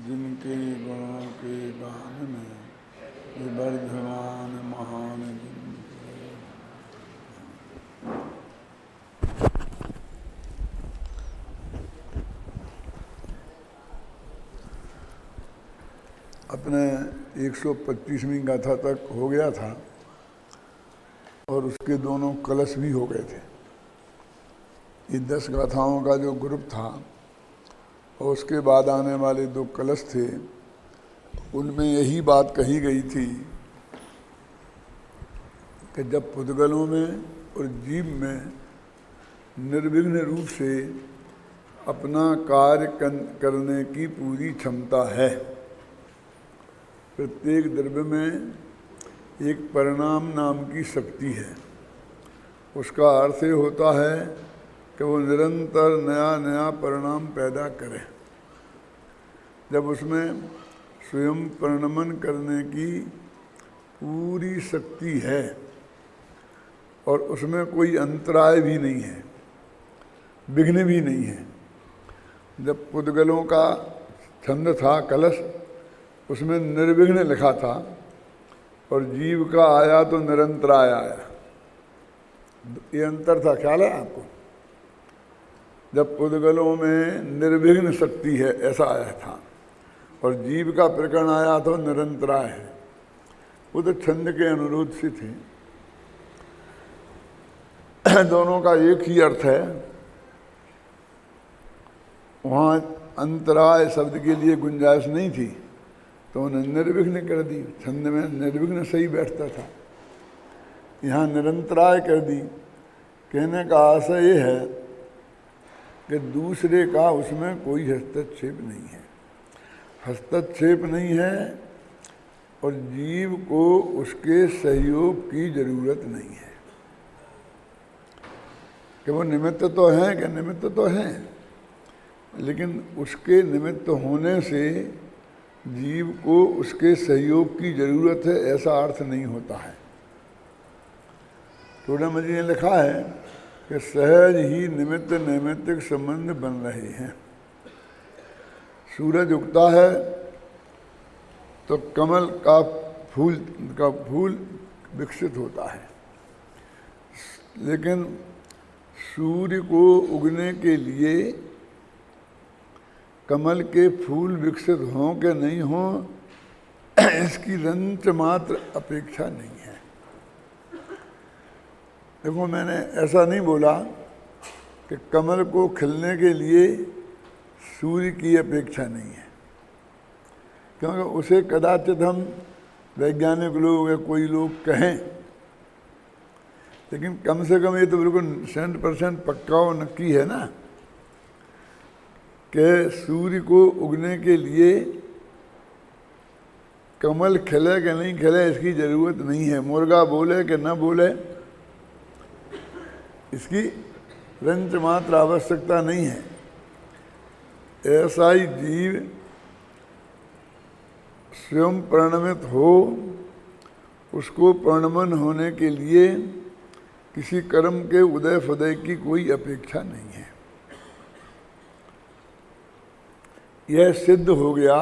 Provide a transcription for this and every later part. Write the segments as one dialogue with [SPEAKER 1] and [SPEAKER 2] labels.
[SPEAKER 1] जिनके गुणों के गान में विवर्धमान महान जिनके। अपने 125वीं गाथा तक हो गया था और उसके दोनों कलश भी हो गए थे। ये 10 गाथाओं का जो ग्रुप था और उसके बाद आने वाले 2 कलश थे, उनमें यही बात कही गई थी कि जब पुद्गलों में और जीव में निर्विघ्न रूप से अपना कार्य करने की पूरी क्षमता है, प्रत्येक द्रव्य में एक परिणाम नाम की शक्ति है। उसका अर्थ ये होता है कि वो निरंतर नया नया परिणाम पैदा करे। जब उसमें स्वयं परिणमन करने की पूरी शक्ति है और उसमें कोई अंतराय भी नहीं है, विघ्न भी नहीं है। जब पुद्गलों का छंद था कलश, उसमें निर्विघ्न लिखा था और जीव का आया तो निरंतराय आया। ये अंतर था, ख्याल है आपको? जब पुद्गलों में निर्विघ्न शक्ति है ऐसा आया था और जीव का प्रकरण आया तो निरंतराय है। वो तो छंद के अनुरोध से थे। दोनों का एक ही अर्थ है। वहाँ अंतराय शब्द के लिए गुंजाइश नहीं थी तो उन्हें निर्विघ्न कर दी। छंद में निर्विघ्न सही बैठता था, यहाँ निरंतराय कर दी। कहने का आशय ये है कि दूसरे का उसमें कोई हस्तक्षेप नहीं है, हस्तक्षेप नहीं है और जीव को उसके सहयोग की जरूरत नहीं है। कि वो निमित्त तो हैं, कि निमित्त तो हैं, लेकिन उसके निमित्त होने से जीव को उसके सहयोग की जरूरत है ऐसा अर्थ नहीं होता है। चूड़ामणि जी ने लिखा है कि सहज ही निमित्त नैमित्तिक संबंध बन रहे हैं। सूरज उगता है तो कमल का फूल विकसित होता है, लेकिन सूर्य को उगने के लिए कमल के फूल विकसित हों कि नहीं हों इसकी रंच मात्र अपेक्षा नहीं है। देखो, मैंने ऐसा नहीं बोला कि कमल को खिलने के लिए सूर्य की अपेक्षा नहीं है, क्योंकि उसे कदाचित हम वैज्ञानिक लोग या कोई लोग कहें, लेकिन कम से कम ये तो बिल्कुल 100% पक्का और नक्की है ना कि सूर्य को उगने के लिए कमल खिले कि नहीं खिले इसकी ज़रूरत नहीं है। मुर्गा बोले कि न बोले इसकी रंच मात्र आवश्यकता नहीं है। ऐसा ही जीव स्वयं परिणमित हो, उसको परिणमन होने के लिए किसी कर्म के उदय फदय की कोई अपेक्षा नहीं है। यह सिद्ध हो गया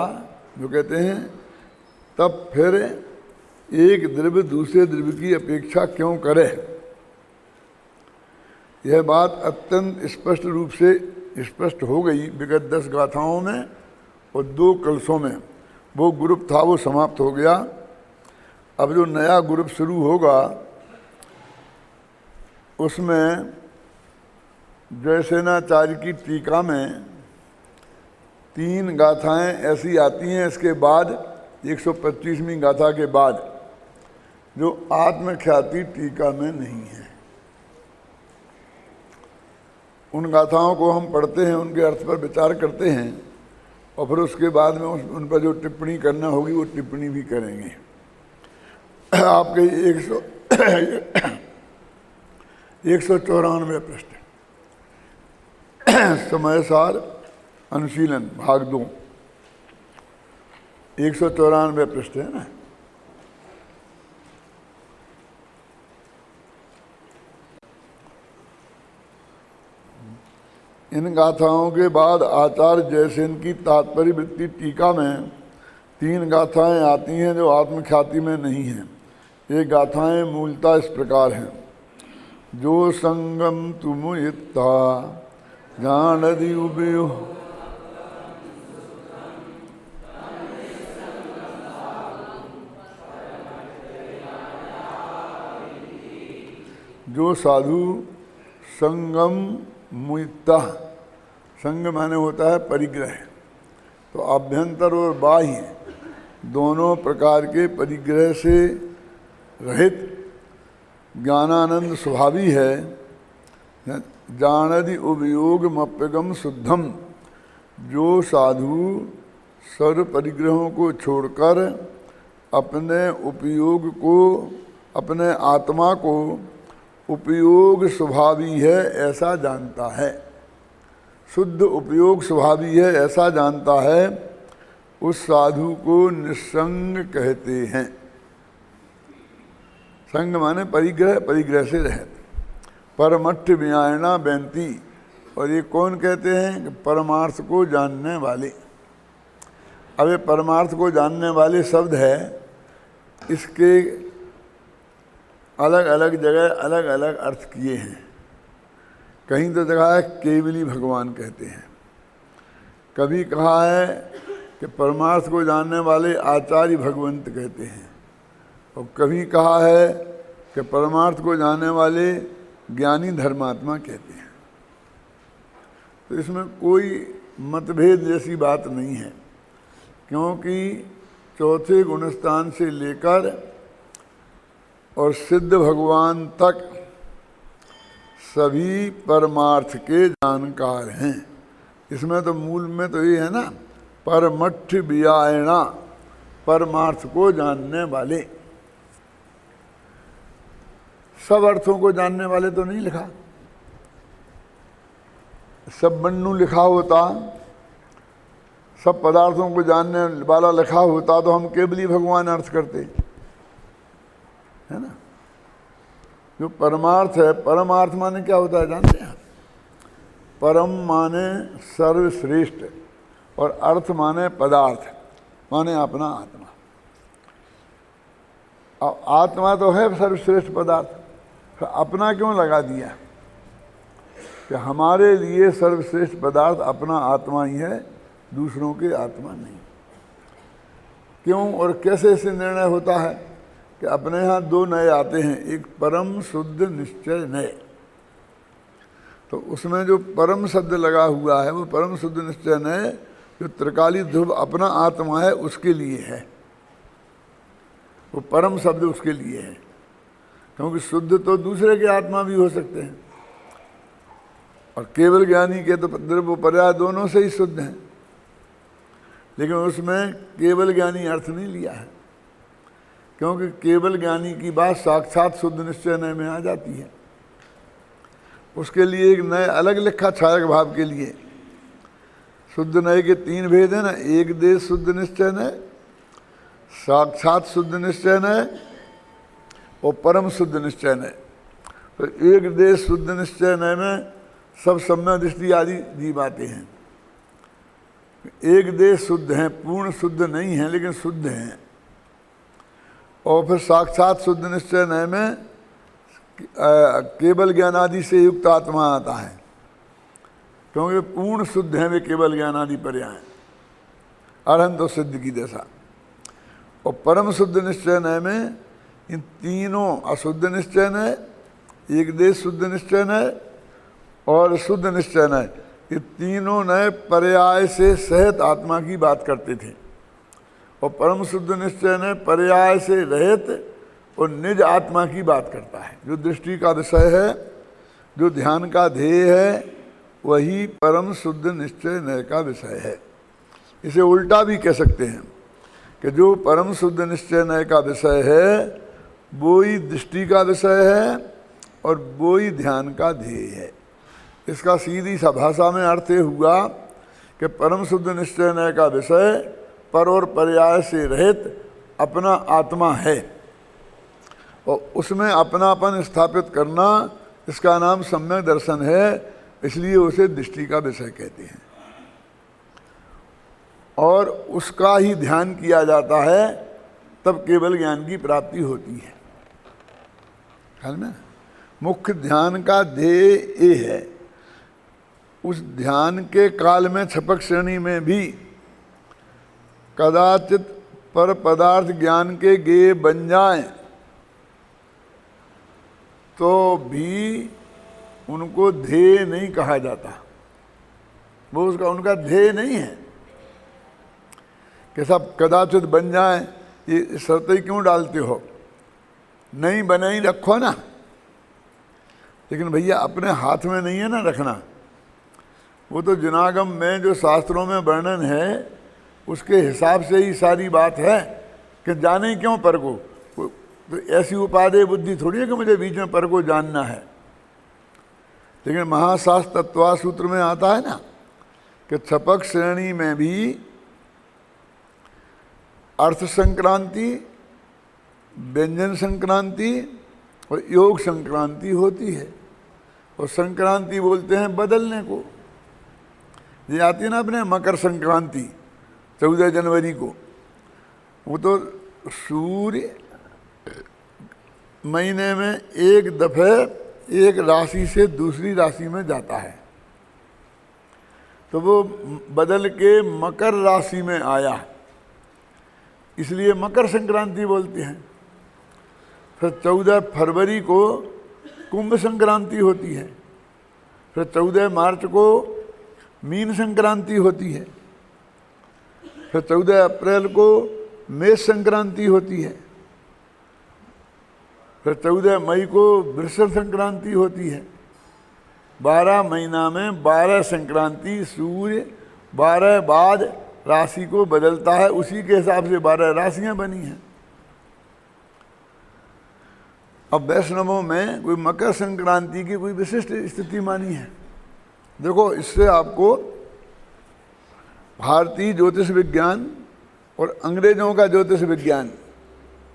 [SPEAKER 1] जो कहते हैं, तब फिर एक द्रव्य दूसरे द्रव्य की अपेक्षा क्यों करे। यह बात अत्यंत स्पष्ट रूप से स्पष्ट हो गई विगत 10 गाथाओं में और 2 कलशों में। वो ग्रुप था वो समाप्त हो गया। अब जो नया ग्रुप शुरू होगा उसमें जयसेनाचार्य की टीका में 3 गाथाएं ऐसी आती हैं इसके बाद 125वीं गाथा के बाद, जो आत्मख्याति टीका में नहीं है। उन गाथाओं को हम पढ़ते हैं, उनके अर्थ पर विचार करते हैं और फिर उसके बाद में उन पर जो टिप्पणी करना होगी वो टिप्पणी भी करेंगे। आपके 194 पृष्ठ समय सार अनुशीलन भाग 2, 194 पृष्ठ है ना। इन गाथाओं के बाद आचार्य जयसेन की तात्पर्य वृत्ति टीका में 3 गाथाएं आती हैं जो आत्मख्याति में नहीं हैं। ये गाथाएं मूलतः इस प्रकार हैं। जो संगम तुम इत्ता जानदि उबयो, जो साधु संगम मुइत्ता, संग माने होता है परिग्रह, तो आभ्यंतर और बाह्य दोनों प्रकार के परिग्रह से रहित ज्ञानानंद स्वभावी है। जानदि उपयोग मप्यगम शुद्धम, जो साधु सर्व परिग्रहों को छोड़कर अपने उपयोग को, अपने आत्मा को उपयोग स्वभावी है ऐसा जानता है, शुद्ध उपयोग स्वभावी है ऐसा जानता है, उस साधु को निस्संग कहते हैं। संग माने परिग्रह, परिग्रह से रहत। परमठ व्यायणा बेंती, और ये कौन कहते हैं कि परमार्थ को जानने वाले। अब ये परमार्थ को जानने वाले शब्द है, इसके अलग अलग जगह अलग अलग अर्थ किए हैं। कहीं तो जगह है केवली भगवान कहते हैं, कभी कहा है कि परमार्थ को जानने वाले आचार्य भगवंत कहते हैं, और कभी कहा है कि परमार्थ को जानने वाले ज्ञानी धर्मात्मा कहते हैं। तो इसमें कोई मतभेद जैसी बात नहीं है, क्योंकि चौथे गुणस्थान से लेकर और सिद्ध भगवान तक सभी परमार्थ के जानकार हैं। इसमें तो मूल में तो ये है ना, परमठ व्यायणा, परमार्थ को जानने वाले। सब अर्थों को जानने वाले तो नहीं लिखा, सब बन्नू लिखा होता, सब पदार्थों को जानने वाला लिखा होता तो हम केवली भगवान अर्थ करते, है ना। जो परमार्थ है, परमार्थ माने क्या होता है जानते हैं? परम माने सर्वश्रेष्ठ, और अर्थ माने पदार्थ, माने अपना आत्मा। अब आत्मा तो है सर्वश्रेष्ठ पदार्थ, तो अपना क्यों लगा दिया कि हमारे लिए सर्वश्रेष्ठ पदार्थ अपना आत्मा ही है, दूसरों के आत्मा नहीं। क्यों और कैसे से निर्णय होता है कि अपने यहाँ 2 नए आते हैं, एक परम शुद्ध निश्चय नए। तो उसमें जो परम शब्द लगा हुआ है वो परम शुद्ध निश्चय नए, जो त्रिकाली ध्रुव अपना आत्मा है उसके लिए है, वो परम शब्द उसके लिए है। क्योंकि शुद्ध तो दूसरे के आत्मा भी हो सकते हैं, और केवल ज्ञानी के तो द्रव्य पर्याय दोनों से ही शुद्ध हैं, लेकिन उसमें केवल ज्ञानी अर्थ नहीं लिया है, क्योंकि केवल ज्ञानी की बात साक्षात शुद्ध निश्चय नय में आ जाती है। उसके लिए एक नए अलग लिखा छायक भाव के लिए। शुद्ध नय के 3 भेद है ना, एक देश शुद्ध निश्चय नय, साक्षात शुद्ध निश्चय नय और परम शुद्ध निश्चय नय। तो एक देश शुद्ध निश्चय नय में सब सम्य दृष्टि आदि दी बातें हैं। एक देश शुद्ध हैं, पूर्ण शुद्ध नहीं है लेकिन शुद्ध हैं। और फिर साक्षात शुद्ध निश्चय नय में केवल ज्ञान आदि से युक्त आत्मा आता है, क्योंकि पूर्ण शुद्ध हैं वे केवल ज्ञान आदि पर्याय, अरहंत और सिद्ध की दशा। और परम शुद्ध निश्चय नय में इन तीनों अशुद्ध निश्चय नय, एक देश शुद्ध निश्चय नय और शुद्ध निश्चय नय, ये तीनों नए पर्याय से सहित आत्मा की बात करते थे। और परम शुद्ध निश्चय ने पर्याय से रहित और निज आत्मा की बात करता है। जो दृष्टि का विषय है, जो ध्यान का ध्येय है, वही परम शुद्ध निश्चय नय का विषय है। इसे उल्टा भी कह सकते हैं कि जो परम शुद्ध निश्चय नय का विषय है वो ही दृष्टि का विषय है और वो ही ध्यान का ध्येय है। इसका सीधी सा भाषा में अर्थ हुआ कि परम शुद्ध निश्चय नय का विषय पर और पर्याय से रहित अपना आत्मा है, और उसमें अपनापन स्थापित करना, इसका नाम सम्यक दर्शन है। इसलिए उसे दृष्टि का विषय कहते हैं। और उसका ही ध्यान किया जाता है तब केवल ज्ञान की प्राप्ति होती है। ख्याल में मुख्य ध्यान का ध्येय ये है। उस ध्यान के काल में छपक श्रेणी में भी कदाचित पर पदार्थ ज्ञान के गेय बन जाएं तो भी उनको ध्येय नहीं कहा जाता। वो उनका ध्येय नहीं है कि सब कदाचित बन जाएं। ये शर्त ही क्यों डालते हो? नहीं बने ही रखो ना। लेकिन भैया अपने हाथ में नहीं है ना रखना। वो तो जिनागम में जो शास्त्रों में वर्णन है उसके हिसाब से ही सारी बात है कि जाने क्यों पर को। तो ऐसी उपादेय बुद्धि थोड़ी है कि मुझे बीच में पर को जानना है। लेकिन महाशास्त्र तत्वा सूत्र में आता है ना कि छपक श्रेणी में भी अर्थ संक्रांति, व्यंजन संक्रांति और योग संक्रांति होती है। और संक्रांति बोलते हैं बदलने को। ये आती है ना अपने मकर संक्रांति 14 जनवरी को। वो तो सूर्य महीने में एक दफे एक राशि से दूसरी राशि में जाता है, तो वो बदल के मकर राशि में आया, इसलिए मकर संक्रांति बोलते हैं। फिर 14 फरवरी को कुंभ संक्रांति होती है। फिर 14 मार्च को मीन संक्रांति होती है। फिर 14 अप्रैल को मेष संक्रांति होती है। फिर 14 मई को वृषभ संक्रांति होती है। 12 महीना में 12 संक्रांति सूर्य 12 बाद राशि को बदलता है। उसी के हिसाब से 12 राशियां बनी हैं। अब वैष्णवों में कोई मकर संक्रांति की कोई विशिष्ट स्थिति मानी है। देखो, इससे आपको भारतीय ज्योतिष विज्ञान और अंग्रेजों का ज्योतिष विज्ञान,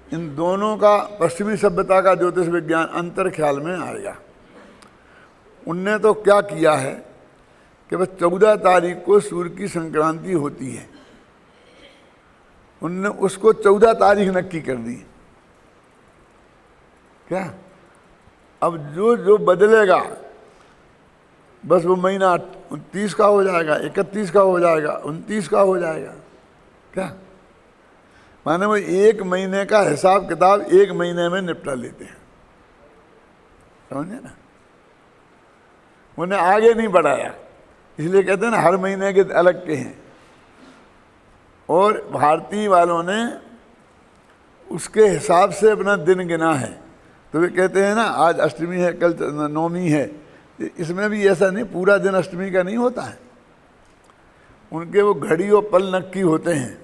[SPEAKER 1] इन दोनों का, पश्चिमी सभ्यता का ज्योतिष विज्ञान अंतर ख्याल में आएगा। उनने तो क्या किया है कि बस 14 तारीख को सूर्य की संक्रांति होती है, उनने उसको 14 तारीख नक्की कर दी। क्या अब जो बदलेगा बस वो महीना 29 का हो जाएगा, 31 का हो जाएगा, 29 का हो जाएगा। क्या माने वो एक महीने का हिसाब किताब एक महीने में निपटा लेते हैं। समझे ना? उन्हें आगे नहीं बढ़ाया, इसलिए कहते हैं ना हर महीने के अलग के हैं। और भारतीय वालों ने उसके हिसाब से अपना दिन गिना है। तो वे कहते हैं ना आज अष्टमी है, कल नवमी है। इसमें भी ऐसा नहीं, पूरा दिन अष्टमी का नहीं होता है। उनके वो घड़ी और पल नक्की होते हैं।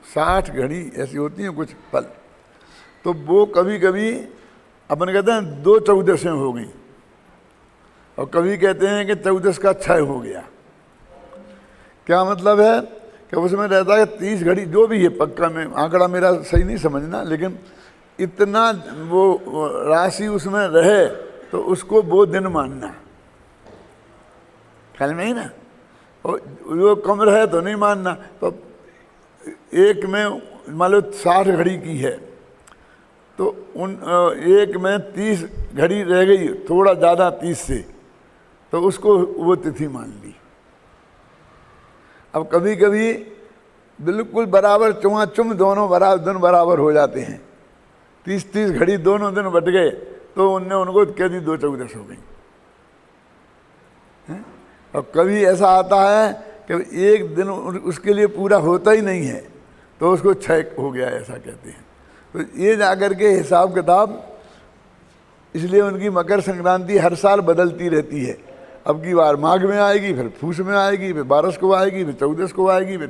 [SPEAKER 1] 60 घड़ी ऐसी होती हैं, कुछ पल। तो वो कभी कभी अपन कहते हैं 2 14 हो गई, और कभी कहते हैं कि 14 का 6 हो गया। क्या मतलब है कि उसमें रहता है 30 घड़ी, जो भी है, पक्का में आंकड़ा मेरा सही नहीं समझना, लेकिन इतना वो राशि उसमें रहे तो उसको वो दिन मानना। ख्याल में ही ना? और जो कम रहे तो नहीं मानना। तो एक में मान लो 60 घड़ी की है, तो उन एक में 30 घड़ी रह गई, थोड़ा ज़्यादा 30 से, तो उसको वो तिथि मान ली। अब कभी कभी बिल्कुल बराबर चुमाचुम दोनों दिन बराबर हो जाते हैं। 30 घड़ी दोनों दिन बट गए, तो उनने उनको कह दी 2 14 हो गई। और कभी ऐसा आता है कि एक दिन उसके लिए पूरा होता ही नहीं है, तो उसको 6 हो गया, ऐसा कहते हैं। तो ये जाकर के हिसाब किताब, इसलिए उनकी मकर संक्रांति हर साल बदलती रहती है। अब की बार माघ में आएगी, फिर फूस में आएगी, फिर 12 को आएगी, फिर 14 को आएगी, फिर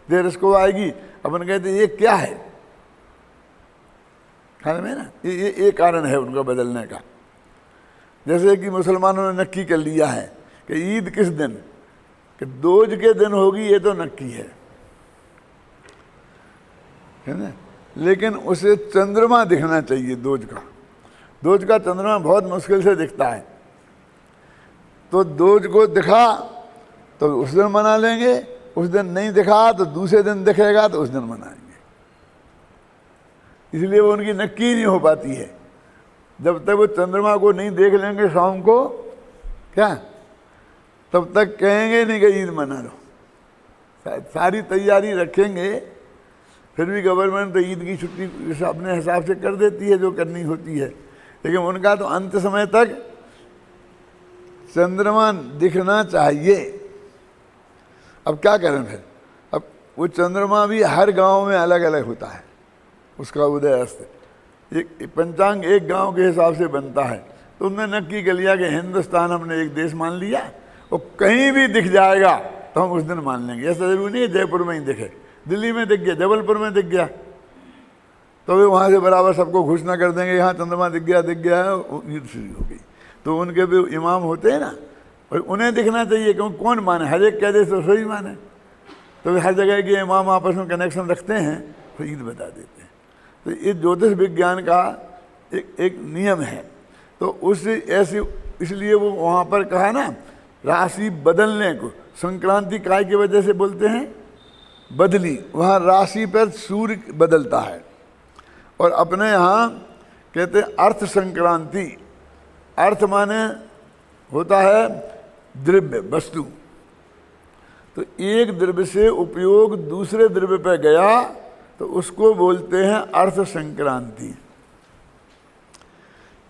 [SPEAKER 1] 13 को आएगी। अपन कहते ये क्या है? ख्याल में ना? ये कारण है उनका बदलने का। जैसे कि मुसलमानों ने नक्की कर लिया है कि ईद किस दिन, कि दोज के दिन होगी, ये तो नक्की है ना? लेकिन उसे चंद्रमा दिखना चाहिए दोज का। दोज का चंद्रमा बहुत मुश्किल से दिखता है, तो दोज को दिखा तो उस दिन मना लेंगे, उस दिन नहीं दिखा तो दूसरे दिन दिखेगा तो उस दिन मनाएंगे। इसलिए वो उनकी नक्की नहीं हो पाती है। जब तक वो चंद्रमा को नहीं देख लेंगे शाम को क्या, तब तक कहेंगे नहीं कि ईद मना लो। सारी तैयारी रखेंगे, फिर भी गवर्नमेंट तो ईद की छुट्टी अपने हिसाब से कर देती है जो करनी होती है, लेकिन उनका तो अंत समय तक चंद्रमा दिखना चाहिए। अब क्या करें फिर, अब वो चंद्रमा भी हर गांव में अलग अलग होता है, उसका उदय अस्त एक पंचांग एक गांव के हिसाब से बनता है। तो उनने नक्की कर लिया कि हिंदुस्तान हमने एक देश मान लिया, और कहीं भी दिख जाएगा तो हम उस दिन मान लेंगे। ऐसा जरूरी नहीं है जयपुर में ही दिखे, दिल्ली में दिख गया, जबलपुर में दिख गया तो वे वहाँ से बराबर सबको घोषणा कर देंगे यहाँ चंद्रमा दिख गया है, ईद शुरू हो गई। तो उनके भी इमाम होते हैं ना, और उन्हें दिखना चाहिए, क्योंकि कौन माने, हर एक कह दे तो सही माने। तो हर जगह के इमाम आपस में कनेक्शन रखते हैं तो ईद बता देते हैं। तो ये ज्योतिष विज्ञान का एक नियम है। तो उस ऐसी इसलिए वो वहाँ पर कहा ना, राशि बदलने को संक्रांति काय की वजह से बोलते हैं बदली, वहाँ राशि पर सूर्य बदलता है। और अपने यहाँ कहते हैं अर्थ संक्रांति, अर्थ माने होता है द्रव्य वस्तु। तो एक द्रव्य से उपयोग दूसरे द्रव्य पर गया तो उसको बोलते हैं अर्थ संक्रांति।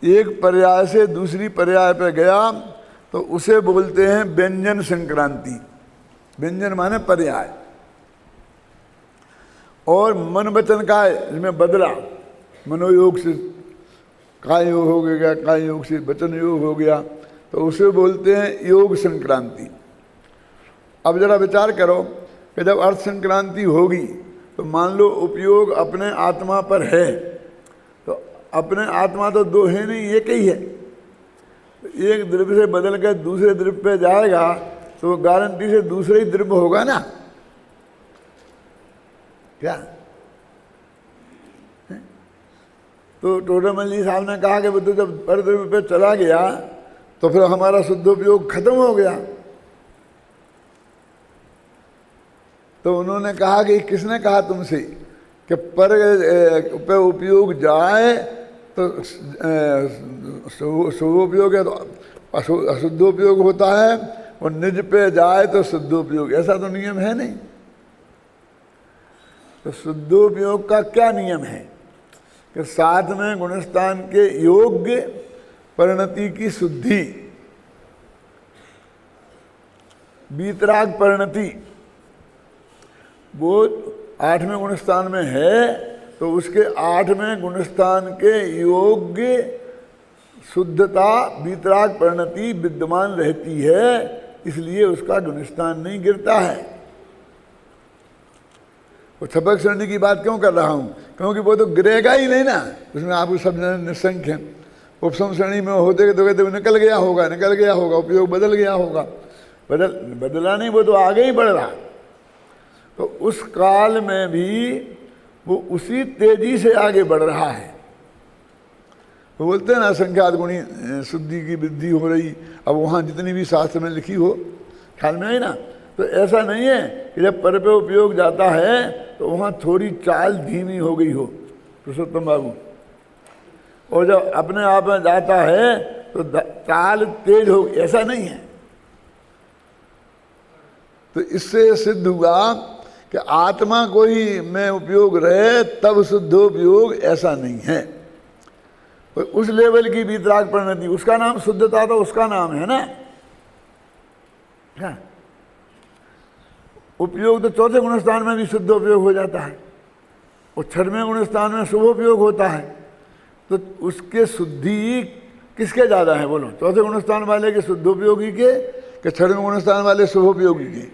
[SPEAKER 1] एक पर्याय से दूसरी पर्याय पर गया तो उसे बोलते हैं व्यंजन संक्रांति। व्यंजन माने पर्याय। और मन वचन काय, इसमें बदला, मनोयोग से काय योग हो गया, काय योग से वचन योग हो गया, तो उसे बोलते हैं योग संक्रांति। अब जरा विचार करो कि जब अर्थ संक्रांति होगी तो मान लो उपयोग अपने आत्मा पर है, तो अपने आत्मा तो दो है नहीं, एक ही है। एक द्रव्य से बदल कर दूसरे द्रव्य पे जाएगा तो वो गारंटी से दूसरे ही द्रव्य होगा ना, क्या? तो टोडरमल जी साहब ने कहा कि वो तो जब पर द्रव्य पे चला गया तो फिर हमारा शुद्धोपयोग खत्म हो गया। तो उन्होंने कहा कि किसने कहा तुमसे कि पर पे उपयोग जाए तो शुभोपयोग है तो अशुद्धोपयोग होता है, और निज पे जाए तो शुद्धोपयोग, ऐसा तो नियम है नहीं। तो शुद्धोपयोग का क्या नियम है कि साथ में गुणस्थान के योग्य परिणति की शुद्धि, वीतराग परिणति वो 8वें गुणस्थान में है, तो उसके 8वें गुणस्थान के योग्य शुद्धता वीतराग परिणति विद्यमान रहती है, इसलिए उसका गुणस्थान नहीं गिरता है। वो छपक श्रेणी की बात क्यों कर रहा हूँ, क्योंकि वो तो गिरेगा ही नहीं ना, उसमें आपको सब निशंक हैं। उपसम श्रेणी में होते तो कहते निकल गया होगा, उपयोग बदल गया होगा, बदला नहीं, वो तो आगे ही बढ़ रहा। तो उस काल में भी वो उसी तेजी से आगे बढ़ रहा है। वो बोलते हैं ना संख्यात गुणी शुद्धि की वृद्धि हो रही। अब वहाँ जितनी भी शास्त्र में लिखी हो, ख्याल में है ना, तो ऐसा नहीं है कि जब पर पे उपयोग जाता है तो वहाँ थोड़ी चाल धीमी हो गई हो पुरुषोत्तम बाबू, और जब अपने आप में जाता है तो चाल तेज हो, ऐसा नहीं है। तो इससे सिद्ध हुआ कि आत्मा को ही में उपयोग रहे तब शुद्धोपयोग, ऐसा नहीं है। तो उस लेवल की वीतराग परिणति, उसका नाम शुद्धता, तो उसका नाम है ना। हाँ। उपयोग तो 4थे गुणस्थान में भी शुद्धोपयोग हो जाता है, और 6वें गुणस्थान में शुभोपयोग होता है। तो उसके शुद्धि किसके ज़्यादा है बोलो, 4थे गुणस्थान वाले के शुद्धोपयोगी के 6वें गुणस्थान वाले शुभोपयोगी के?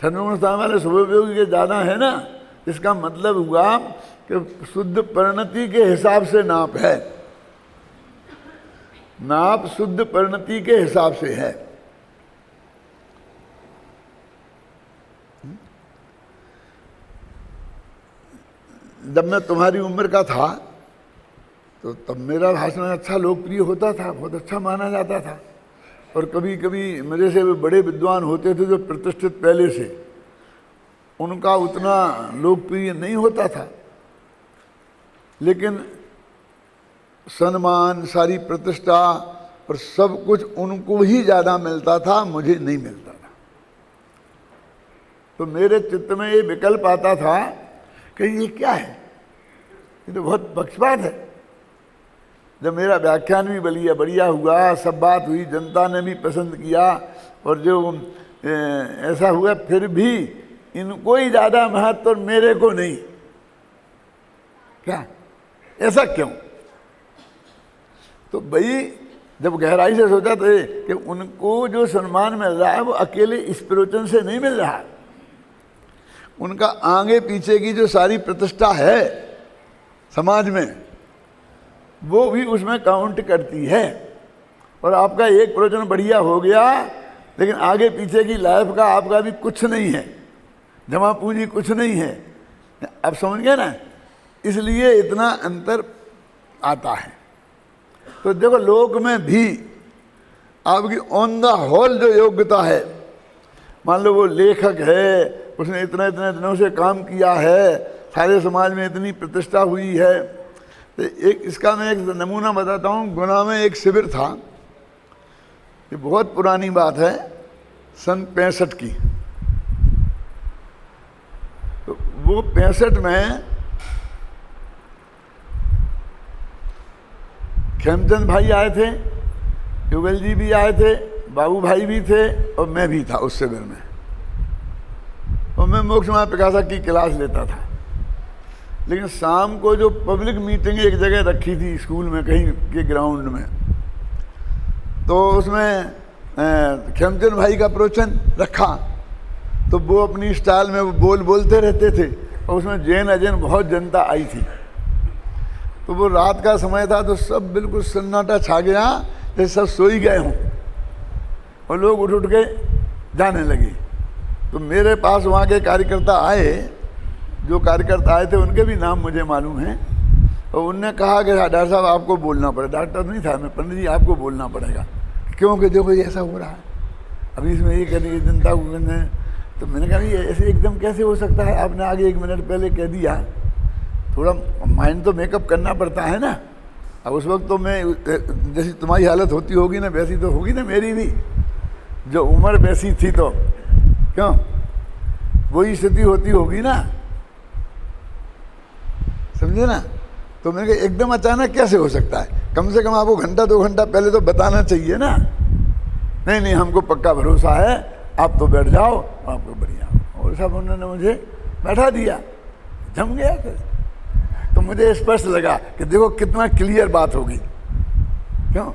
[SPEAKER 1] 6वें गुणस्थान वाले शुभोपयोगी के ज़्यादा है ना। इसका मतलब हुआ कि शुद्ध परिणति के हिसाब से नाप है, नाप शुद्ध परिणति के हिसाब से है। जब मैं तुम्हारी उम्र का था तो तब मेरा भाषण अच्छा लोकप्रिय होता था, बहुत अच्छा माना जाता था। और कभी कभी मेरे से बड़े विद्वान होते थे जो प्रतिष्ठित पहले से, उनका उतना लोकप्रिय नहीं होता था, लेकिन सम्मान, सारी प्रतिष्ठा और सब कुछ उनको ही ज़्यादा मिलता था, मुझे नहीं मिलता था। तो मेरे चित्त में ये विकल्प आता था कि ये क्या है, ये तो बहुत पक्षपात है। जब मेरा व्याख्यान भी बढ़िया हुआ, सब बात हुई, जनता ने भी पसंद किया, और जो ऐसा हुआ, फिर भी इनको ही ज़्यादा महत्व और मेरे को नहीं, क्या ऐसा क्यों? तो भाई जब गहराई से सोचा तो कि उनको जो सम्मान मिल रहा है वो अकेले इस प्रवचन से नहीं मिल रहा, उनका आगे पीछे की जो सारी प्रतिष्ठा है समाज में वो भी उसमें काउंट करती है। और आपका एक प्रवचन बढ़िया हो गया, लेकिन आगे पीछे की लाइफ का आपका भी कुछ नहीं है, जमा पूंजी कुछ नहीं है। अब समझ गए ना, इसलिए इतना अंतर आता है। तो देखो लोक में भी आपकी ऑन द होल जो योग्यता है, मान लो वो लेखक है, उसने इतने इतने दिनों से काम किया है, सारे समाज में इतनी प्रतिष्ठा हुई है। तो एक इसका मैं एक नमूना बताता हूँ। गुना में एक शिविर था, ये बहुत पुरानी बात है, सन 65 की। तो वो 65 में खेमचंद भाई आए थे, युगल जी भी आए थे, बाबू भाई भी थे, और मैं भी था उस शिविर में। और मैं मोक्ष माया प्रकाशक की क्लास लेता था। लेकिन शाम को जो पब्लिक मीटिंग एक जगह रखी थी स्कूल में, कहीं के ग्राउंड में, तो उसमें खेमचंद भाई का प्रवचन रखा। तो वो अपनी स्टाइल में वो बोलते रहते थे, और उसमें जैन अजैन बहुत जनता आई थी। तो वो रात का समय था, तो सब बिल्कुल सन्नाटा छा गया, जैसे सब सो ही गए हों, और लोग उठ के जाने लगे। तो मेरे पास वहाँ के कार्यकर्ता आए, जो कार्यकर्ता आए थे उनके भी नाम मुझे मालूम है, और उनने कहा कि डॉक्टर साहब आपको बोलना पड़ेगा। डॉक्टर नहीं था मैं, पंडित जी आपको बोलना पड़ेगा, क्योंकि देखो ये ऐसा हो रहा है, अभी इसमें ये कहने की जनता को कहने। तो मैंने कहा ये ऐसे एकदम कैसे हो सकता है, आपने आगे 1 मिनट पहले कह दिया, थोड़ा माइंड तो मेकअप करना पड़ता है ना। अब उस वक्त तो मैं, जैसी तुम्हारी हालत होती होगी ना वैसी तो होगी ना मेरी भी, जो उम्र वैसी थी, तो क्यों वही स्थिति होती होगी ना, समझे ना। तो मैंने कहा एकदम अचानक कैसे हो सकता है, कम से कम आपको घंटा 2 घंटा पहले तो बताना चाहिए ना। नहीं हमको पक्का भरोसा है, आप तो बैठ जाओ, आपको बढ़िया। और सब उन्होंने मुझे बैठा दिया, जम गया। तो मुझे स्पष्ट लगा कि देखो कितना क्लियर बात होगी। क्यों,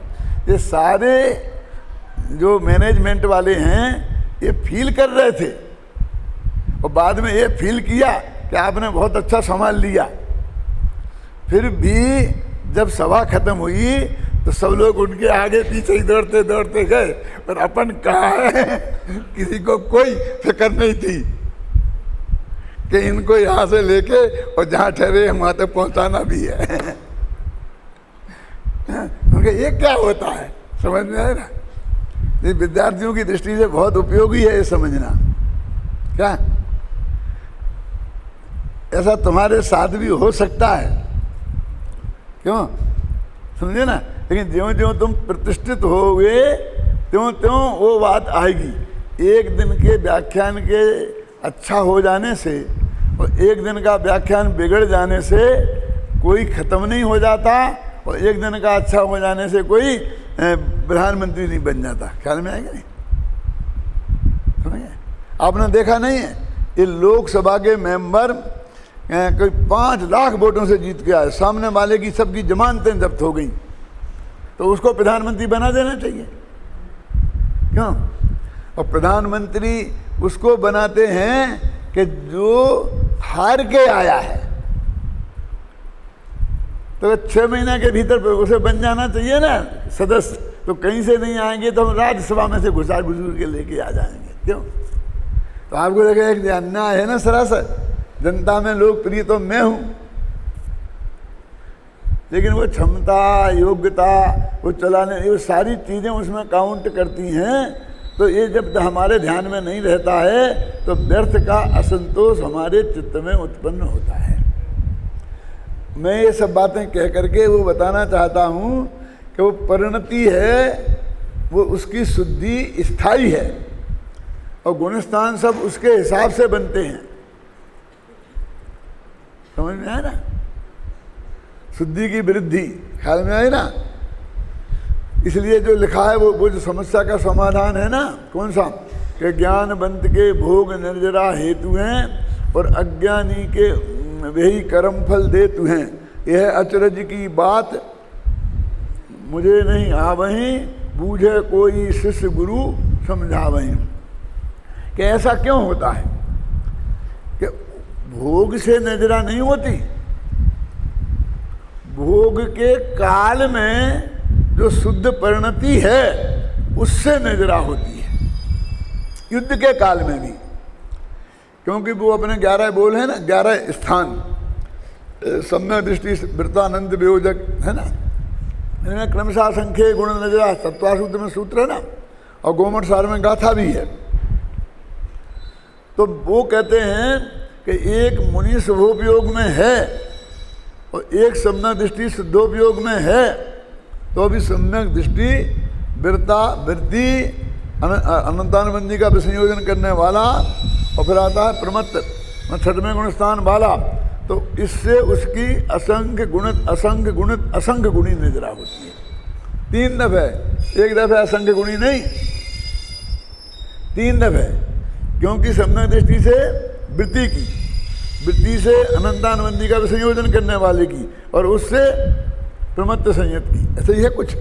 [SPEAKER 1] ये सारे जो मैनेजमेंट वाले हैं ये फील कर रहे थे, और बाद में ये फील किया कि आपने बहुत अच्छा संभाल लिया। फिर भी जब सभा खत्म हुई तो सब लोग उनके आगे पीछे ही दौड़ते दौड़ते गए, और अपन कहाँ है, किसी को कोई फिक्र नहीं थी कि इनको यहाँ से लेके और जहाँ ठहरे वहाँ तक पहुँचाना भी है। क्योंकि ये क्या होता है, समझ में आए ना। ये विद्यार्थियों की दृष्टि से बहुत उपयोगी है ये समझना। क्या ऐसा तुम्हारे साथ भी हो सकता है, क्यों, समझे ना। लेकिन ज्यों ज्यों तुम प्रतिष्ठित होगे त्यों त्यों वो बात आएगी। एक दिन के व्याख्यान के अच्छा हो जाने से और एक दिन का व्याख्यान बिगड़ जाने से कोई ख़त्म नहीं हो जाता, और एक दिन का अच्छा हो जाने से कोई प्रधानमंत्री नहीं बन जाता। ख्याल में आएगा नहीं, समझे। आपने देखा नहीं है, ये लोकसभा के मेंबर कोई 5 लाख वोटों से जीत के आए, सामने वाले की सबकी जमानतें जब्त हो गई, तो उसको प्रधानमंत्री बना देना चाहिए। क्यों, और प्रधानमंत्री उसको बनाते हैं कि जो हार के आया है, तो 6 महीने के भीतर उसे बन जाना चाहिए ना सदस्य। तो कहीं से नहीं आएंगे तो हम राज्यसभा में से घुसा घुसूर के लेके आ जाएंगे। क्यों, तो आपको लगा एक अन्याय है ना सरासर। जनता में लोकप्रिय तो मैं हूं, लेकिन वो क्षमता, योग्यता, वो चलाने, ये सारी चीज़ें उसमें काउंट करती हैं। तो ये जब हमारे ध्यान में नहीं रहता है तो व्यर्थ का असंतोष हमारे चित्त में उत्पन्न होता है। मैं ये सब बातें कह करके वो बताना चाहता हूँ कि वो परिणति है, वो उसकी शुद्धि स्थायी है और गुणस्थान सब उसके हिसाब से बनते हैं। समझ में आया ना? शुद्धि की वृद्धि ख्याल में आई ना? इसलिए जो लिखा है वो जो समस्या का समाधान है ना, कौन सा? कि ज्ञानवंत के भोग निर्जरा हेतु हैं और अज्ञानी के वही कर्म फल देतु हैं। यह अचरज की बात मुझे नहीं आवहीं, बूझे कोई शिष्य गुरु समझावहीं। कि ऐसा क्यों होता है कि भोग से नजरा नहीं होती, भोग के काल में जो शुद्ध परिणति है उससे नजरा होती है, युद्ध के काल में भी। क्योंकि वो अपने 11 बोल है ना, 11 स्थान, सम्यक दृष्टि वृत्तानंद वियोजक है ना, इनमें क्रमशः संख्य गुण नजरा, सत्वासूत्र में सूत्र है ना, और गोमठ सार में गाथा भी है। तो वो कहते हैं कि एक मुनि शुभोपयोग में है और एक सम्यक दृष्टि सिद्धोपयोग में है, तो अभी सम्यक दृष्टि वृत्ति अनंतानुबंधी का विसंयोजन करने वाला, और फिर आता है प्रमत्त 6वें गुणस्थान वाला। तो इससे उसकी असंख्य गुणी नजरा होती है। 3 दफे, एक दफे असंख्य गुणी नहीं, 3 दफे। क्योंकि सम्यक दृष्टि से वृत्ति की, वृत्ति से अनंतानुबंधी का विसंयोजन करने वाले की, और उससे प्रमत्त संयत की, ऐसे ही है कुछ।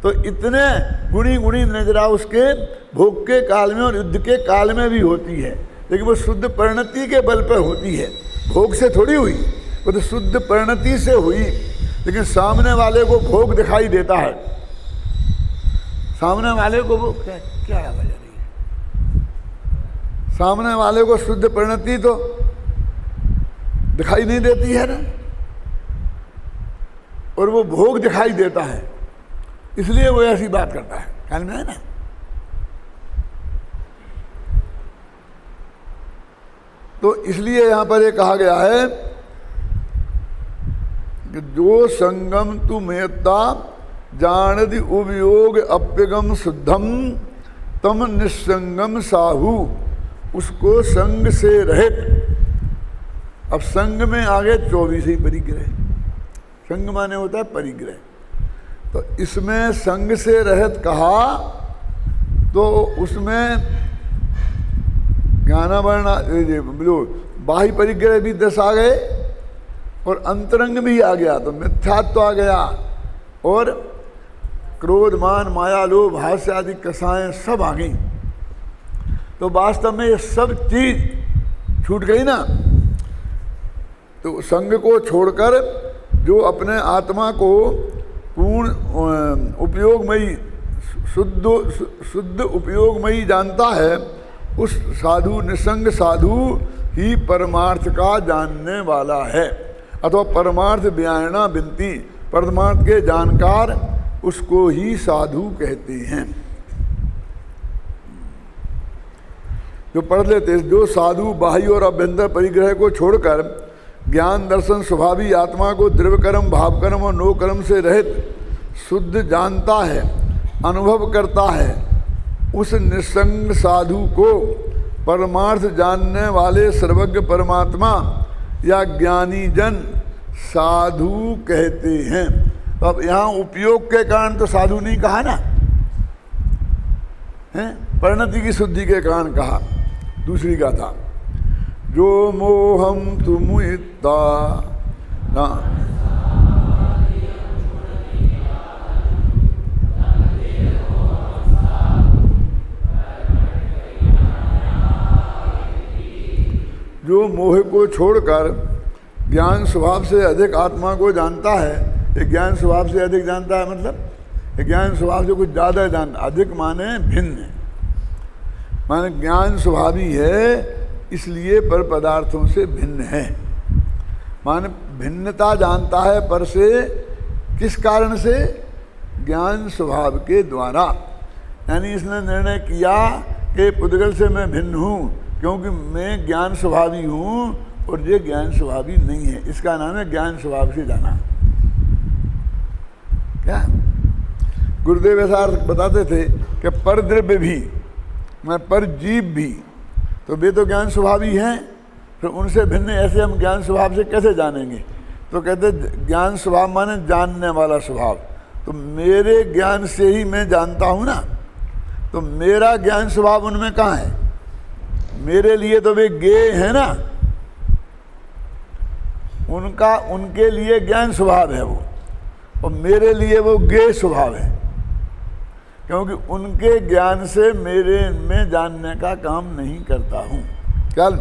[SPEAKER 1] तो इतने गुणी नजरा उसके भोग के काल में और युद्ध के काल में भी होती है, लेकिन वो शुद्ध परिणति के बल पर होती है, भोग से थोड़ी हुई, वो तो शुद्ध परिणति से हुई। लेकिन सामने वाले को भोग दिखाई देता है, सामने वाले को वो क्या आवाज आ रही है, सामने वाले को शुद्ध परिणति तो दिखाई नहीं देती है ना, और वो भोग दिखाई देता है, इसलिए वो ऐसी बात करता है। ख्याल में है ना? तो इसलिए यहां पर ये कहा गया है कि जो संगम तु मेयत्ता जानदि उपयोग अप्यगम शुद्धम तम निस्संगम साहू, उसको संग से रहित। अब संग में आगे 24 ही परिग्रह, संग माने होता है परिग्रह। तो इसमें संग से रहित कहा तो उसमें ज्ञानावरणा बाह्य परिग्रह भी 10 आ गए और अंतरंग भी आ गया, तो मिथ्यात्व आ गया, और क्रोध मान माया लोभ हास्य आदि कसाएं सब आ गई। तो वास्तव में ये सब चीज छूट गई ना। तो संग को छोड़कर जो अपने आत्मा को पूर्ण उपयोगमयी शुद्ध उपयोगमयी जानता है, उस साधु निसंग साधु ही परमार्थ का जानने वाला है, अथवा परमार्थ व्यायणा बिनती, परमार्थ के जानकार उसको ही साधु कहते हैं। जो पढ़ लेते, जो साधु बाह्य और अभ्यंतर परिग्रह को छोड़कर ज्ञान दर्शन स्वभावी आत्मा को द्रव्यकर्म भावकर्म और नोकर्म से रहित शुद्ध जानता है, अनुभव करता है, उस निसंग साधु को परमार्थ जानने वाले सर्वज्ञ परमात्मा या ज्ञानी जन साधु कहते हैं। तो अब यहाँ उपयोग के कारण तो साधु नहीं कहा ना, है परिणति की शुद्धि के कारण कहा। दूसरी का था जो मोहम तुम इत्ता ना, जो मोह को छोड़कर ज्ञान स्वभाव से अधिक आत्मा को जानता है। ये ज्ञान स्वभाव से अधिक जानता है मतलब ज्ञान स्वभाव से कुछ ज़्यादा जानता, अधिक माने भिन्न, माने ज्ञान स्वभावी है इसलिए पर पदार्थों से भिन्न है। माने भिन्नता जानता है पर से, किस कारण से? ज्ञान स्वभाव के द्वारा। यानी इसने निर्णय किया कि पुद्गल से मैं भिन्न हूँ क्योंकि मैं ज्ञान स्वभावी हूँ और ये ज्ञान स्वभावी नहीं है। इसका नाम है ज्ञान स्वभाव से जाना। क्या गुरुदेव ऐसा अर्थ बताते थे कि पर द्रव्य भी, मैं पर जीव भी, तो वे तो ज्ञान स्वभावी हैं, फिर उनसे भिन्न ऐसे हम ज्ञान स्वभाव से कैसे जानेंगे? तो कहते ज्ञान स्वभाव माने जानने वाला स्वभाव। तो मेरे ज्ञान से ही मैं जानता हूँ ना, तो मेरा ज्ञान स्वभाव उनमें कहाँ है? मेरे लिए तो वे ज्ञेय है ना, उनका उनके लिए ज्ञान स्वभाव है वो, और मेरे लिए वो ज्ञेय स्वभाव है, क्योंकि उनके ज्ञान से मेरे में जानने का काम नहीं करता हूँ। चल,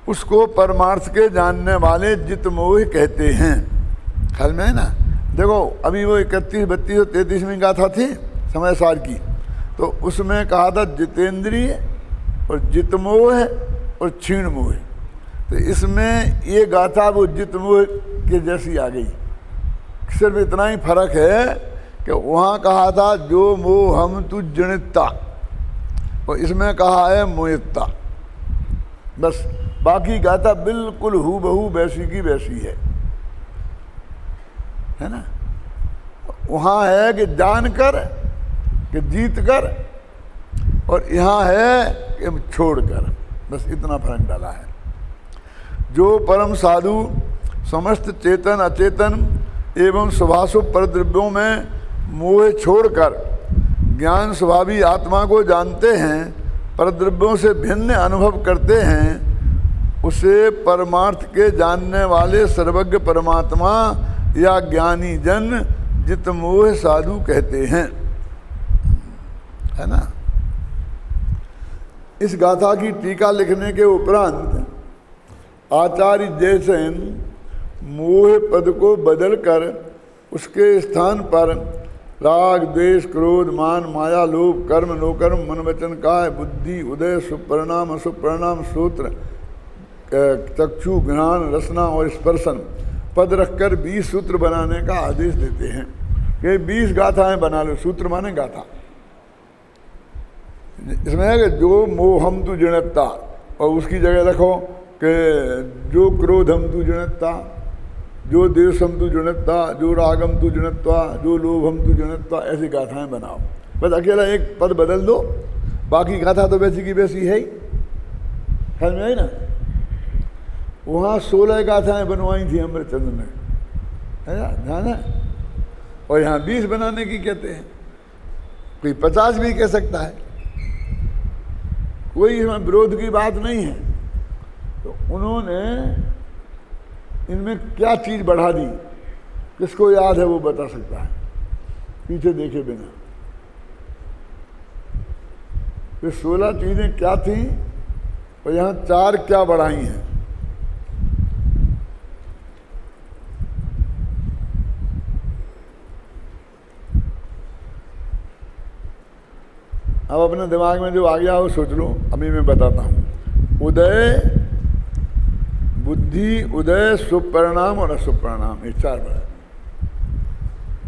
[SPEAKER 1] उसको परमार्थ के जानने वाले जित मोह कहते हैं। ख्याल में है ना? देखो अभी वो 31, 32 और 33वीं गाथा थी समय सार की, तो उसमें कहा था जितेंद्रिय और जित मोह और क्षीण मोह। तो इसमें ये गाथा वो जित मोह के जैसी आ गई। सिर्फ इतना ही फर्क है कि वहाँ कहा था जो मोह हम तु जनिता, और इसमें कहा है मोहिता। बस बाकी गाथा बिल्कुल हूबहू वैसी की वैसी है ना? वहाँ है कि जानकर, कि जीत कर, और यहाँ है कि छोड़कर। बस इतना फर्क डाला है। जो परम साधु समस्त चेतन अचेतन एवं स्वभाव परद्रव्यों में मोह छोड़कर ज्ञान स्वभावी आत्मा को जानते हैं, परद्रव्यों से भिन्न अनुभव करते हैं, उसे परमार्थ के जानने वाले सर्वज्ञ परमात्मा या ज्ञानी जन जित मोह साधु कहते हैं। है ना? इस गाथा की टीका लिखने के उपरांत आचार्य जयसेन मोह पद को बदलकर उसके स्थान पर राग द्वेष क्रोध मान माया लोभ कर्म नोकर्म मन वचन काय बुद्धि उदय सुपरिणाम असुपरिणाम सूत्र चक्षु ज्ञान रसना और स्पर्शन पद रखकर 20 सूत्र बनाने का आदेश देते हैं कि 20 गाथाएं बना लो। सूत्र माने गाथा। इसमें है कि जो मोहम तु जड़ता, और उसकी जगह रखो कि जो क्रोधम तु जड़ता, जो देशम तु जड़ता, जो रागम तु जड़ता, जो लोभम तु जड़ता, ऐसी गाथाएं बनाओ। बस अकेला एक पद बदल दो, बाकी गाथा तो वैसी की वैसी है ही। ख्याल में आई ना? वहाँ 16 गाथाएं बनवाई थी अमृतचंद्र ने, है ना? ध्यान है? और यहाँ 20 बनाने की कहते हैं। कोई 50 भी कह सकता है, कोई इसमें विरोध की बात नहीं है। तो उन्होंने इनमें क्या चीज़ बढ़ा दी, किसको याद है वो बता सकता है पीछे देखे बिना। ये 16 चीज़ें क्या थी और यहाँ 4 क्या बढ़ाई हैं? अब अपने दिमाग में जो आ गया वो सोच लो, अभी मैं बताता हूँ। उदय, बुद्धि, उदय, शुभ परिणाम और अशुभ परिणाम, ये 4 बढ़ा,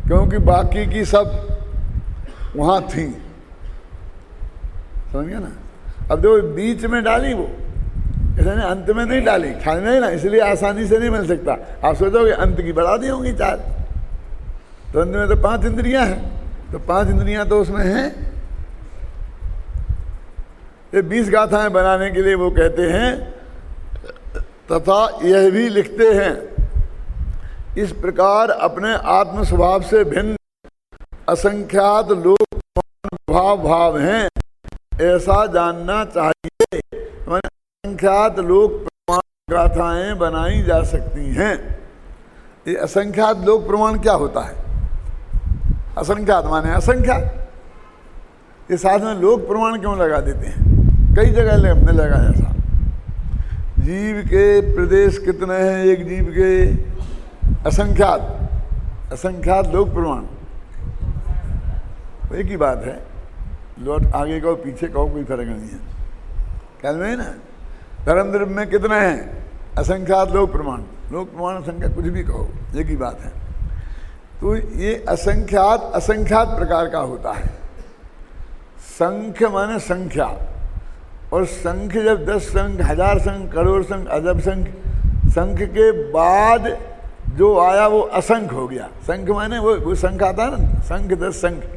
[SPEAKER 1] क्योंकि बाकी की सब वहाँ थी। समझ गया ना? अब जो बीच में डाली वो, इसने अंत में नहीं डाली, ख्याल नहीं ना, इसलिए आसानी से नहीं मिल सकता। आप सोचोगे अंत की बढ़ा दी होंगी 4, तो अंत में तो 5 इंद्रियां हैं, तो 5 इंद्रियां तो उसमें हैं। ये 20 गाथाएं बनाने के लिए वो कहते हैं, तथा यह भी लिखते हैं, इस प्रकार अपने आत्म स्वभाव से भिन्न असंख्यात लोक भाव भाव हैं, ऐसा जानना चाहिए। असंख्यात लोक प्रमाण गाथाएं बनाई जा सकती हैं। ये असंख्यात लोक प्रमाण क्या होता है? असंख्यात माने असंख्यात। ये साथ में लोक प्रमाण क्यों लगा देते हैं? कई जगह हमने लगाया था। जीव के प्रदेश कितने हैं? एक जीव के असंख्यात, असंख्यात लोक प्रमाण, एक ही बात है। लौट आगे कहो पीछे कहो कोई फर्क नहीं है। ख्याल में है ना? धर्म द्रव्य में कितने हैं? असंख्यात लोक प्रमाण, लोक प्रमाण संख्या कुछ भी कहो एक ही बात है। तो ये असंख्यात असंख्यात प्रकार का होता है। संख्य माने संख्या, और संख्य जब 10 संख्य, 1000 संख्य, करोड़ संख्य, अजब संख्य, संख्य के बाद जो आया वो असंख्य हो गया। संख्य माने वो संख्या आता है ना, संख्य 10 संख्य,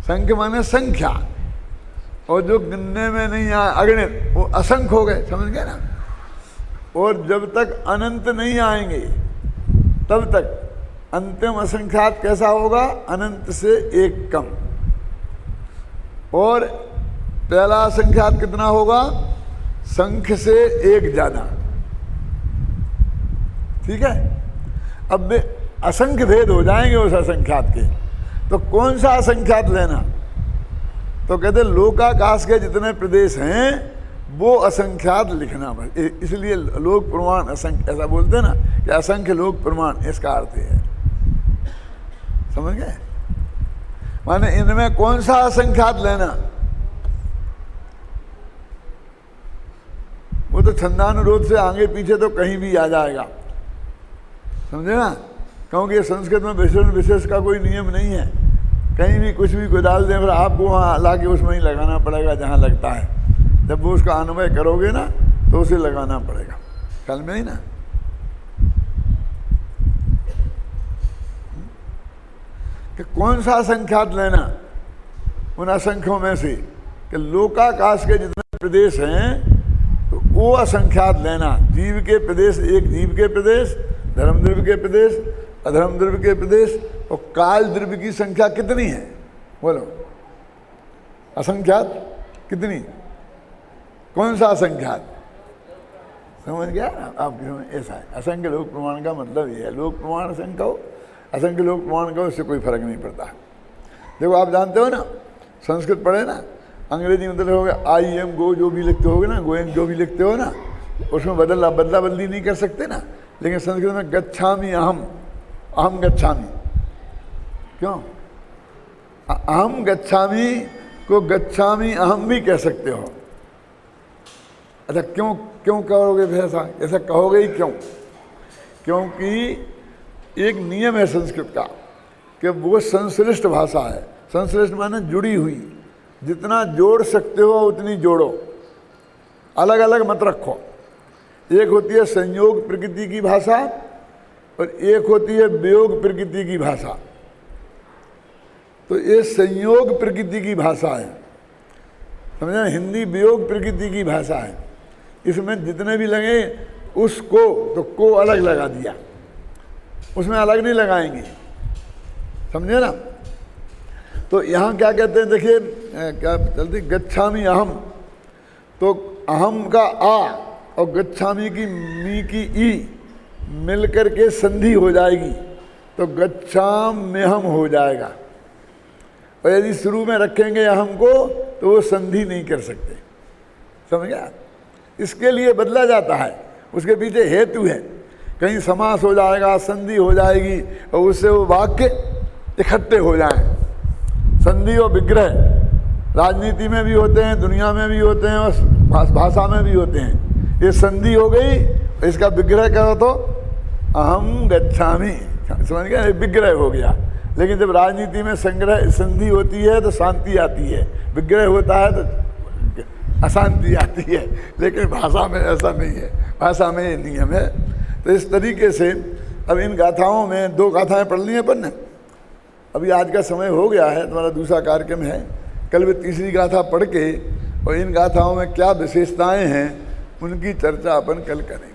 [SPEAKER 1] संख्य माने संख्या, और जो गिनने में नहीं आया अगणित वो असंख्य हो गए, समझ गए ना। और जब तक अनंत नहीं आएंगे तब तक अंतिम असंख्यात कैसा होगा, अनंत से एक कम। और पहला असंख्यात कितना होगा, संख्य से एक ज्यादा, ठीक है। अब असंख्य भेद हो जाएंगे उस असंख्यात के, तो कौन सा असंख्यात लेना, तो कहते लोकाकाश के जितने प्रदेश हैं वो असंख्यात लिखना। इसलिए लोक प्रमाण असंख्य ऐसा बोलते हैं ना, कि असंख्य लोक प्रमाण, इसका अर्थ है, समझ गए। माने इनमें कौन सा असंख्यात लेना, वो तो छंदानुरोध से आगे पीछे तो कहीं भी आ जाएगा, समझे ना। क्योंकि संस्कृत में विशेषण विशेष का कोई नियम नहीं है, कहीं भी कुछ भी कोई डाल दे, फिर आपको वहाँ ला के उसमें ही लगाना पड़ेगा जहाँ लगता है। जब वो उसका अन्वय करोगे ना तो उसे लगाना पड़ेगा, कल में ही ना। कि कौन सा असंख्यात लेना उन असंख्यों में से, कि लोकाकाश के जितने प्रदेश हैं तो वो असंख्यात लेना। जीव के प्रदेश, एक जीव के प्रदेश, धर्म द्रव्य के प्रदेश, अधर्म द्रव्य के प्रदेश, और काल द्रव्य की संख्या कितनी है, बोलो असंख्यात कितनी, कौन सा असंख्यात, समझ गया आपकी समझ। ऐसा है असंख्य लोक प्रमाण का मतलब ये है। लोक प्रमाण असंख्य हो, असंख्य लोक प्रमाण का, उससे कोई फर्क नहीं पड़ता। देखो आप जानते हो ना, संस्कृत पढ़े ना, अंग्रेजी में तो होगा आई एम गो, जो भी लिखते होगे ना, गोइंग जो भी लिखते हो ना, उसमें बदला बदली नहीं कर सकते ना। लेकिन संस्कृत में गच्छामि अहम, अहम गच्छामि, क्यों अहम गच्छामि को गच्छामि अहम भी कह सकते हो। अच्छा क्यों क्यों कहोगे फिर ऐसा, ऐसा कहोगे ही क्यों, क्योंकि एक नियम है संस्कृत का कि वो संश्लिष्ट भाषा है। संश्लिष्ट माने जुड़ी हुई, जितना जोड़ सकते हो उतनी जोड़ो, अलग अलग मत रखो। एक होती है संयोग प्रकृति की भाषा और एक होती है वियोग प्रकृति की भाषा। तो ये संयोग प्रकृति की भाषा है, समझे, हिंदी वियोग प्रकृति की भाषा है। इसमें जितने भी लगे उसको तो को अलग लगा दिया, उसमें अलग नहीं लगाएंगे, समझे ना। तो यहाँ क्या कहते हैं, देखिए क्या चलती, गच्छामी अहम, तो अहम का आ और गच्छामी की मी की ई मिलकर के संधि हो जाएगी, तो गच्छाम्यहम हो जाएगा। और यदि शुरू में रखेंगे अहम को तो वो संधि नहीं कर सकते, समझ गया। इसके लिए बदला जाता है, उसके पीछे हेतु है। कहीं समास हो जाएगा, संधि हो जाएगी, और उससे वो वाक्य इकट्ठे हो जाएं। संधि और विग्रह राजनीति में भी होते हैं, दुनिया में भी होते हैं, और भाषा में भी होते हैं। ये संधि हो गई, इसका विग्रह करो तो अहम गच्छामि, समझ गया, विग्रह हो गया। लेकिन जब राजनीति में संग्रह संधि होती है तो शांति आती है, विग्रह होता है तो अशांति आती है। लेकिन भाषा में ऐसा नहीं है, भाषा में ये नियम है। तो इस तरीके से अब इन गाथाओं में 2 गाथाएं पढ़ ली हैं अपन ने। अभी आज का समय हो गया है, तुम्हारा दूसरा कार्यक्रम है, कल वे तीसरी गाथा पढ़ के और इन गाथाओं में क्या विशेषताएं हैं उनकी चर्चा अपन कल करें।